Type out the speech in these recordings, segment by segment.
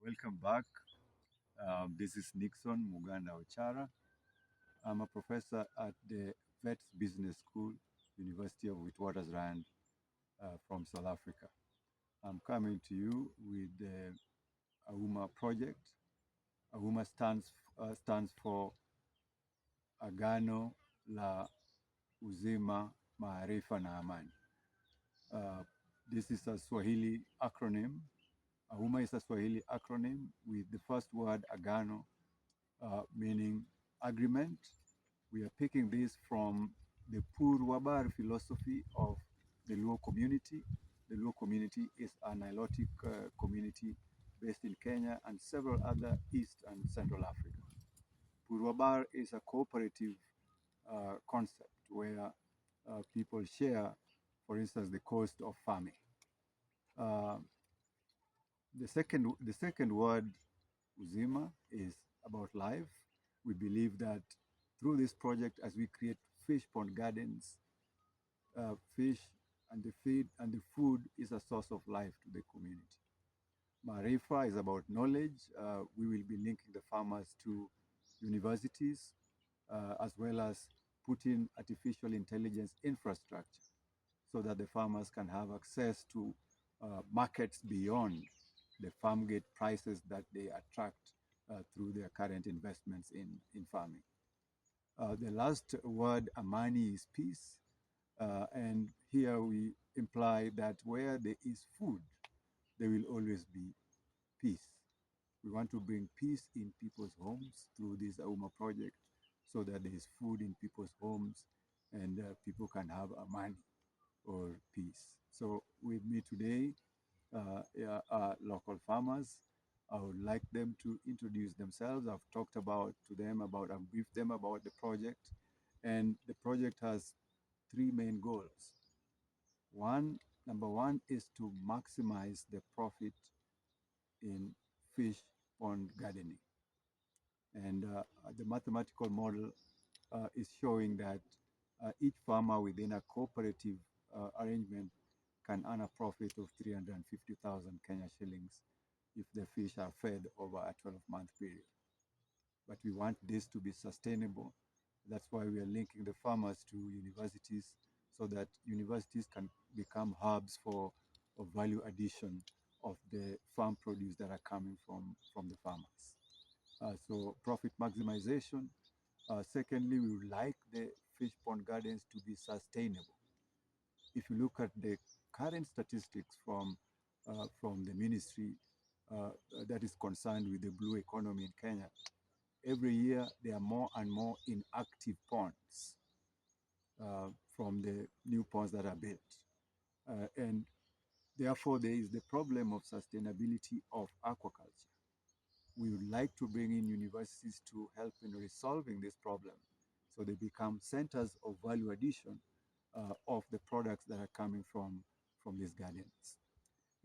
Welcome back. This is Nixon Muganda Ochara. I'm a professor at the Vets Business School, University of Witwatersrand from South Africa. I'm coming to you with the Ouma project. Ouma stands for Agano la Uzima, Maarifa na Amani. This is a Swahili acronym. Ouma is a Swahili acronym with the first word Agano, meaning agreement. We are picking this from the Purwabar philosophy of the Luo community. The Luo community is a Nilotic community based in Kenya and several other East and Central Africa. Purwabar is a cooperative concept where people share, for instance, the cost of farming. The second word, Uzima, is about life. We believe that through this project, as we create fish pond gardens, fish and the feed and the food is a source of life to the community. Marifa is about knowledge. We will be linking the farmers to universities, as well as putting artificial intelligence infrastructure so that the farmers can have access to markets beyond the farm gate prices that they attract through their current investments in farming. The last word, Amani, is peace. And here we imply that where there is food, there will always be peace. We want to bring peace in people's homes through this Ouma project so that there is food in people's homes and people can have Amani or peace. So with me today are local farmers. I would like them to introduce themselves. I've talked I've briefed them about the project. And the project has three main goals. Number one is to maximize the profit in fish pond gardening. And the mathematical model is showing that each farmer within a cooperative arrangement can earn a profit of 350,000 Kenya shillings if the fish are fed over a 12-month period. But we want this to be sustainable. That's why we are linking the farmers to universities so that universities can become hubs for value addition of the farm produce that are coming from the farmers. So profit maximization. Secondly, we would like the fish pond gardens to be sustainable. If you look at the current statistics from the ministry that is concerned with the blue economy in Kenya, every year there are more and more inactive ponds from the new ponds that are built. And therefore, there is the problem of sustainability of aquaculture. We would like to bring in universities to help in resolving this problem so they become centers of value addition of the products that are coming from these gardens.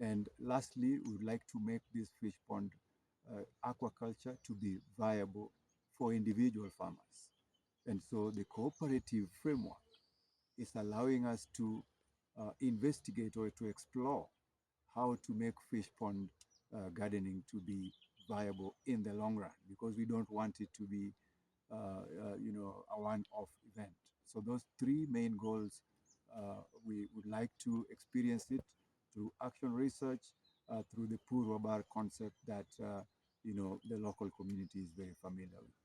And lastly, we would like to make this fish pond aquaculture to be viable for individual farmers. And so the cooperative framework is allowing us to investigate or to explore how to make fish pond gardening to be viable in the long run, because we don't want it to be a one-off event. So those three main goals, we would like to experience it through action research, through the Purwabar concept that the local community is very familiar with.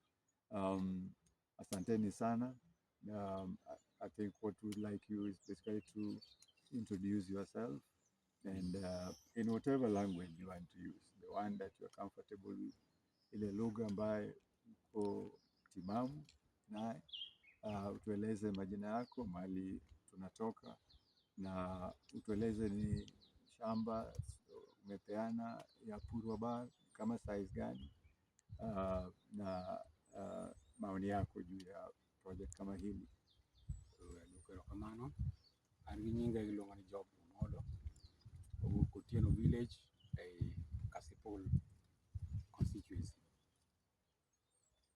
Asanteni sana. I think what we'd like you is basically to introduce yourself and in whatever language you want to use, the one that you're comfortable with, ile lugha ambayo uko timamu naye. Utueleze majina yako, mahali tunatoka, na utueleze ni shamba umepeana ya Purwabar kama size gani, na maoni yako juu ya project kama hili. Kamano, angi nyinga iluongo ni Job Modo, Kotieno village, Kasipul constituency.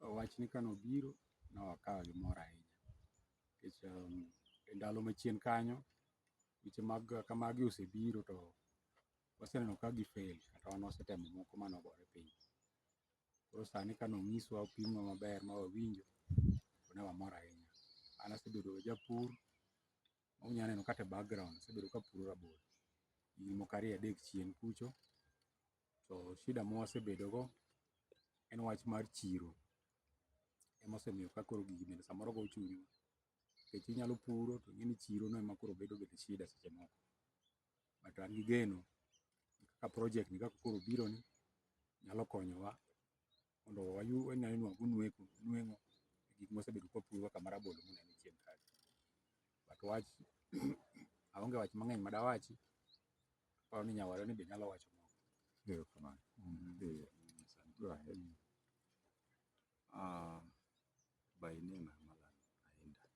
Wach ni kano biro na wakawa gimoro ahinya. Nikech ndalo machien kanyo, weche mag kamagi osebiro to waseneno ka gifail, kata wan wasetemo moko manogore piny. Koro sani ka nong'iswa opimwa maber ma wawinjo, to ne wamor ahinya. An asebedo japur ma unya neno kata e background, asebedo kapuro rabolo higni moko 2-3 chien kucho. To shida mwasebedogo en wach mar chiro, emosemiyo ka koro gigi bende samoro go chunywa, nikech inyalo puro to ing'e ni chirono ema koro bedo bende shida seche moko. But an gi geno kaka project ni kaka koro bironi nyalo konyowa mondo wanywang' nweng'o e gik mwasebedo kwapuro kaka mar rabolo muneno chien kacha. But wach aonge wach mang'eny madawachi, aparo ni nyawadwani be nyalo wacho moko. Erokamano. Go ahead. By name, I'm Alan Ainda.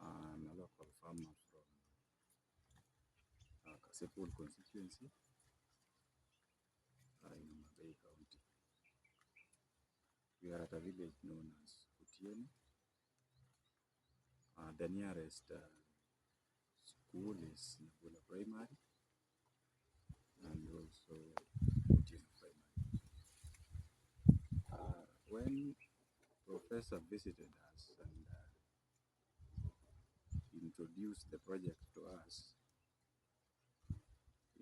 I'm a local farmer from Kasipul constituency in Homabay County. We are at a village known as Kotieno. The nearest school is Nabula Primary and also Kotieno Primary. When Professor visited us and introduced the project to us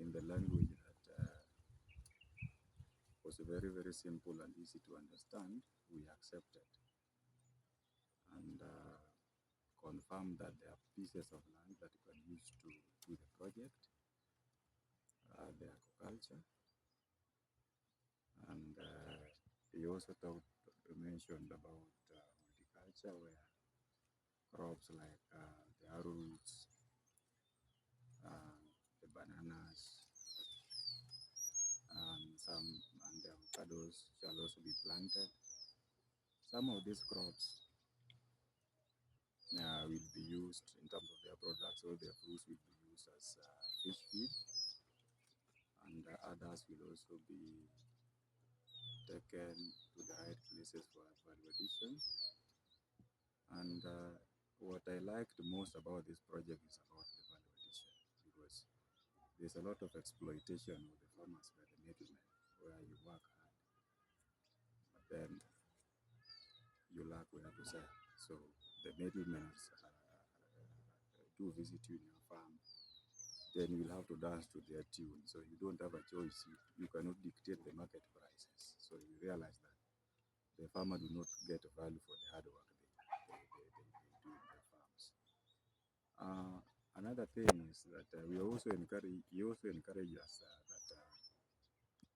in the language that was very, very simple and easy to understand, we accepted and confirmed that there are pieces of land that you can use to do the project, the aquaculture, and he also mentioned about horticulture, where crops like the arrowroots, the bananas, and the avocados shall also be planted. Some of these crops will be used in terms of their products, or their fruits will be used as fish feed, and others will also be taken to the right places for value addition. And what I liked most about this project is about the value addition, because there's a lot of exploitation of the farmers by the middlemen, where you work hard, but then you lack where to sell. So the middlemen do visit you in your farm, then you'll have to dance to their tune. So you don't have a choice. You cannot dictate the market prices. So you realize that the farmer do not get value for the hard work they do in their farms. Another thing is that he also encourage us that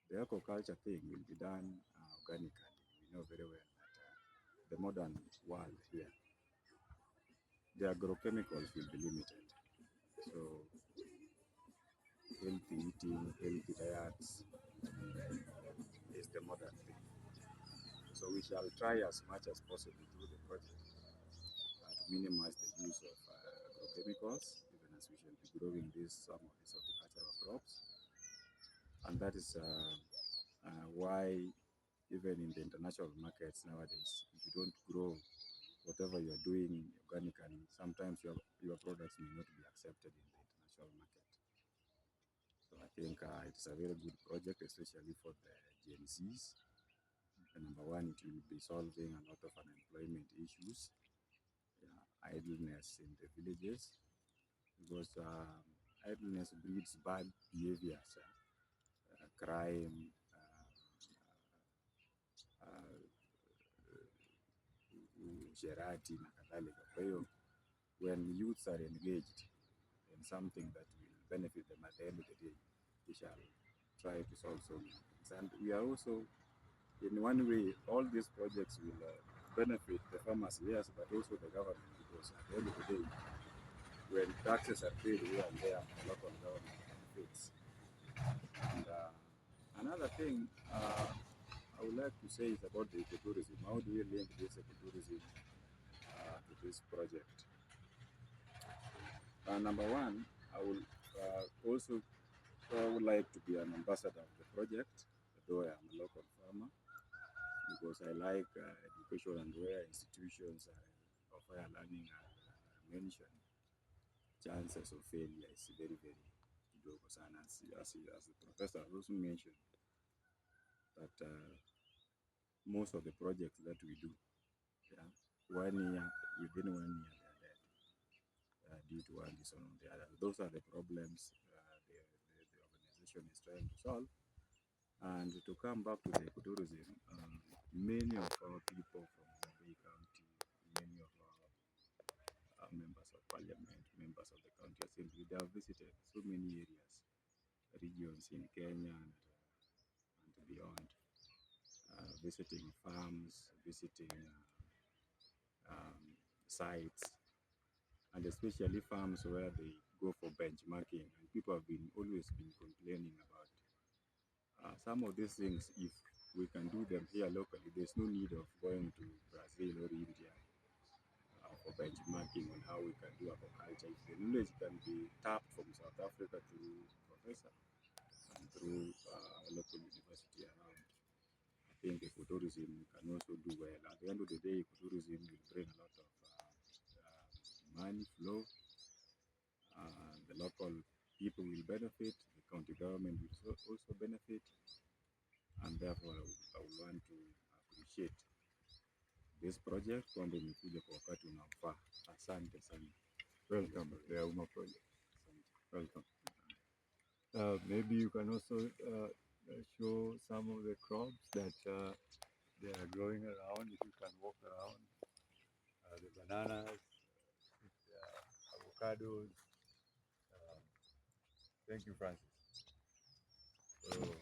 the aquaculture thing will be done organically. We know very well that the modern world here, the agrochemicals will be limited. So healthy eating, healthy diets is the modern thing. So we shall try as much as possible through the project to minimize the use of agrochemicals, even as we shall be growing some of these horticultural crops. And that is why even in the international markets nowadays, if you don't grow whatever you're doing organically, sometimes your products may not be accepted in the international market. So I think it's a very good project, especially for the Gen Zs. Number one, it will be solving a lot of unemployment issues, idleness in the villages, because idleness breeds bad behaviors, crime, usherati na kadhalika. Kwa hiyo, when youths are engaged in something that will benefit them at the end of the day, we shall try to solve so many things. And we are also, in one way, all these projects will benefit the farmers, yes, but also the government, because at the end of the day, when taxes are paid here and there, the local government benefits. And another thing I would like to say is about the ecotourism. How do we link this ecotourism to this project? Number one, I will also would like to be an ambassador of the project, though I am a local farmer, because I like education, and where institutions of higher learning are mentioned, chances of failure is very, very low. As the professor also mentioned, that most of the projects that we do, yeah, 1 year, within 1 year, they are dead due to one reason or the other. Those are the problems the organization is trying to solve. And to come back to the ecotourism, many of our people from Homabay County, many of our members of parliament, members of the county assembly, they have visited so many areas, regions in Kenya and beyond, visiting farms, visiting sites, and especially farms where they go for benchmarking. And people have always been complaining about some of these things. If we can do them here locally, there's no need of going to Brazil or India for benchmarking on how we can do agriculture. If the knowledge can be tapped from South Africa through professor and through local university around, I think ecotourism can also do well. At the end of the day, ecotourism will bring a lot of money flow. The local people will benefit, the county government will also benefit, and therefore I would want to appreciate this project kwamba imekuja kwa wakati unaofaa. Asante sana. Welcome, the Ouma project. Welcome. Maybe you can also show some of the crops that they are growing around. If you can walk around, the bananas, the avocados. Thank you, Francis. So,